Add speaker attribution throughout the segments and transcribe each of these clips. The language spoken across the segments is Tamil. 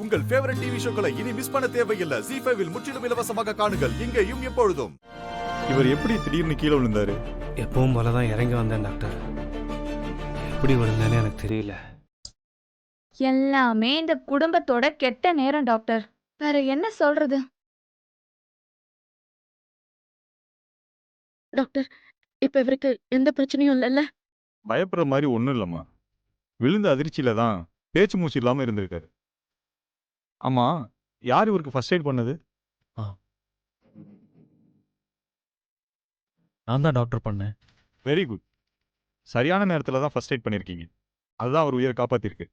Speaker 1: உங்கள் ஃபேவரட் டிவி ஷோக்களை இனி மிஸ் பண்ண தேவையில்லை. ZEE5 இல் முற்றிலும் இலவசமாக காணுங்கள். இங்கேயும் எப்பொழுதும்.
Speaker 2: இவர் எப்படி திடீர்னு கீழே விழுந்தாரு?
Speaker 3: எப்பவும் போலதான் இறங்கி வந்தேன் டாக்டர். எப்படி விழுந்தேன்னு எனக்கு தெரியல.
Speaker 4: எல்லாமே இந்த குடும்பத்தோட கெட்ட நேரம் டாக்டர். வேற என்ன சொல்றது?
Speaker 5: டாக்டர், இப்ப இவருக்கு எந்த பிரச்சனையும் இல்லைல்ல?
Speaker 2: பயப்படுற மாதிரி ஒன்றும் இல்லைம்மா. விழுந்த அதிர்ச்சியில தான் பேச்சு மூச்சு இல்லாமல் இருந்திருக்காரு. ஆமா, யார் இவருக்கு ஃபர்ஸ்ட் எய்ட் பண்ணது?
Speaker 6: நான் தான் டாக்டர் பண்ணேன்.
Speaker 2: Very good. சரியான நேரத்தில் தான் ஃபர்ஸ்ட் எய்ட் பண்ணியிருக்கீங்க. அதுதான் அவர் உயிரை காப்பாற்றிருக்கு.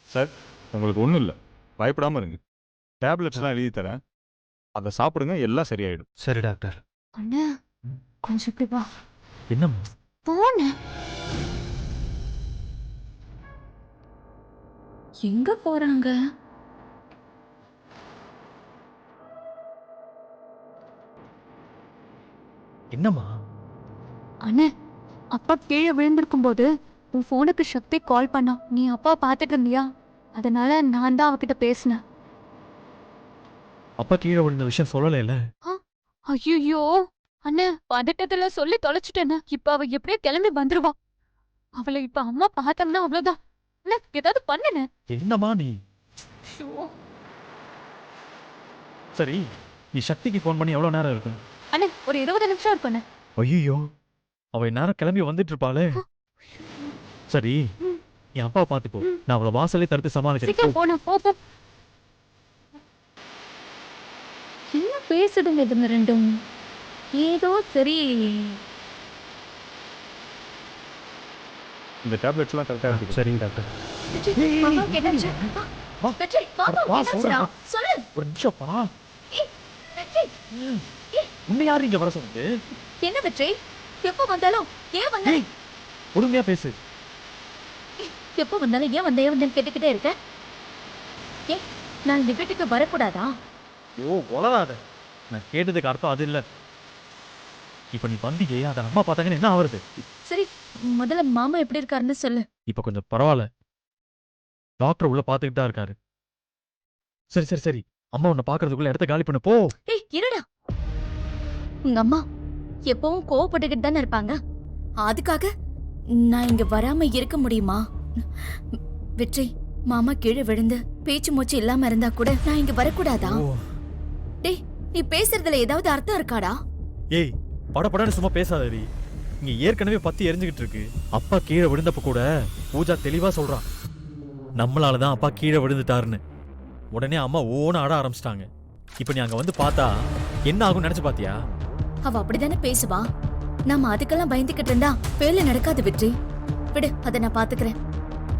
Speaker 2: சார், உங்களுக்கு ஒன்றும் இல்லை, பயப்படாமல் இருங்க. டேப்லெட்ஸ்லாம் எழுதி தரேன், அதை சாப்பிடுங்க, எல்லாம் சரியாயிடும்.
Speaker 3: சரி டாக்டர்.
Speaker 4: அண்ணா கொஞ்சம் இப்படி வா.
Speaker 6: என்னம்மா?
Speaker 4: போன எங்க போறாங்க?
Speaker 6: என்னம்மா?
Speaker 4: அண்ணே, அப்பா கீழே விழுந்திருக்கும் போது உன் போனுக்கு சக்தி கால் பண்ணா. நீ அப்பா பார்த்துட்டு இருந்தியா? அதனால நான் தான் அவகிட்ட பேசினேன்.
Speaker 6: அப்பா கீழே விழுந்த விஷயம் சொல்லலைல?
Speaker 4: ஐயோ அண்ணே, பதட்டத்துல சொல்லி தொலைச்சிட்டேன்னு. இப்ப அவ எப்படியோ கிளம்பி வந்துருவா. அவளை இப்ப அம்மா பார்த்தோம்னா அவ்வளவுதான். அண்ணே, ஏதாவது பண்ணுன.
Speaker 6: என்னம்மா நீ? சரி, நீ சக்திக்கு ஃபோன் பண்ணி எவ்வளவு நேரம் இருக்கும்?
Speaker 4: அண்ணே, ஒரு 20 நிமிஷம் இருக்கும்.
Speaker 6: ஐயோ, அவ நேரம் கிளம்பி வந்துட்டு இருப்பாளே. சரி, நீ அப்பாவை பார்த்துக்கோ, நான் அவளை வாசலே தடுத்து சமாளிக்கிறேன்.
Speaker 4: சீக்கிரம் போன போ. என்ன பேசுதுங்க இதுங்க ரெண்டும்? ஏதோ சரி.
Speaker 2: இந்த டேப்லெட்ஸ்லாம் கரெக்டாக இருக்கு.
Speaker 3: சரிங்க டாக்டர்.
Speaker 6: ஒரு நிமிஷம் பா. உன்னை யாரு இங்க வர சொன்னது?
Speaker 4: என்ன வெற்றி? எப்ப வந்தாலும் ஏன் வந்த?
Speaker 6: பொறுமையா பேசு.
Speaker 4: எப்ப வந்தாலும் ஏன் வந்தேன் கேட்டுக்கிட்டே இருக்க? ஏ, நான் இந்த வீட்டுக்கு வரக்கூடாதா?
Speaker 6: ஓ, வளராத. நான் கேட்டதுக்கு அர்த்தம் அது இல்ல. இப்ப நீ வந்தீங்க, அதை அம்மா பார்த்தாங்கன்னு என்ன ஆகுறது?
Speaker 4: சரி, முதல்ல மாமா எப்படி இருக்காருன்னு சொல்லு.
Speaker 6: இப்ப கொஞ்சம் பரவாயில்ல. டாக்டர் உள்ள பாத்துக்கிட்டு தான் இருக்காரு. சரி சரி சரி, அம்மா உன்னை பாக்குறதுக்குள்ள இடத்த காலி பண்ண போ.
Speaker 4: ஏய், இருடா. உங்க அம்மா எப்பவும் கோவப்பட்டுக்கிட்டு தானே இருப்பாங்க. அதுக்காக நான் இங்க வராம இருக்க முடியுமா? வெற்றி, மாமா கீழே விழுந்து பேச்சு மூச்சு இல்லாம இருந்தா கூட நான் இங்க வரக்கூடாதா? டேய், நீ பேசுறதுல ஏதாவது அர்த்தம் இருக்காடா?
Speaker 6: ஏய், படப்படன்னு சும்மா பேசாதடி. இங்க ஏற்கனவே பத்தி எரிஞ்சுக்கிட்டு இருக்கு. அப்பா கீழே விழுந்தப்ப கூட பூஜா தெளிவா சொல்றான், நம்மளாலதான் அப்பா கீழே விழுந்துட்டாருன்னு. உடனே அம்மா ஓன ஆட ஆரம்பிச்சிட்டாங்க. இப்ப நீ அங்க வந்து பார்த்தா என்ன ஆகும் நினைச்சு பாத்தியா?
Speaker 4: அவ அப்படிதானே பேசுவா. நாம அதுக்கெல்லாம் பயந்துகிட்டு இருந்தா வேலை நடக்காது வெற்றி. விடு, அதை நான் பாத்துக்கிறேன்.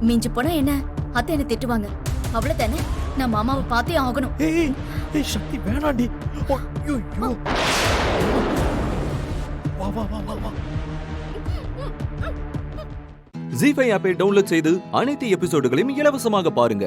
Speaker 4: மிஞ்சு போனா என்ன, அத்தை என்ன திட்டுவாங்க. அவ்வளவுதானே, நான் மாமாவை பார்த்தே ஆகணும்.
Speaker 6: ஏய் ஏய், சக்தி வேணாண்டி. ஐயோ, வா வா வா வா வா.
Speaker 7: ZEE5 ஆப்பை டவுன்லோட் செய்து அனைத்து எபிசோடுகளையும் இலவசமாக பாருங்க.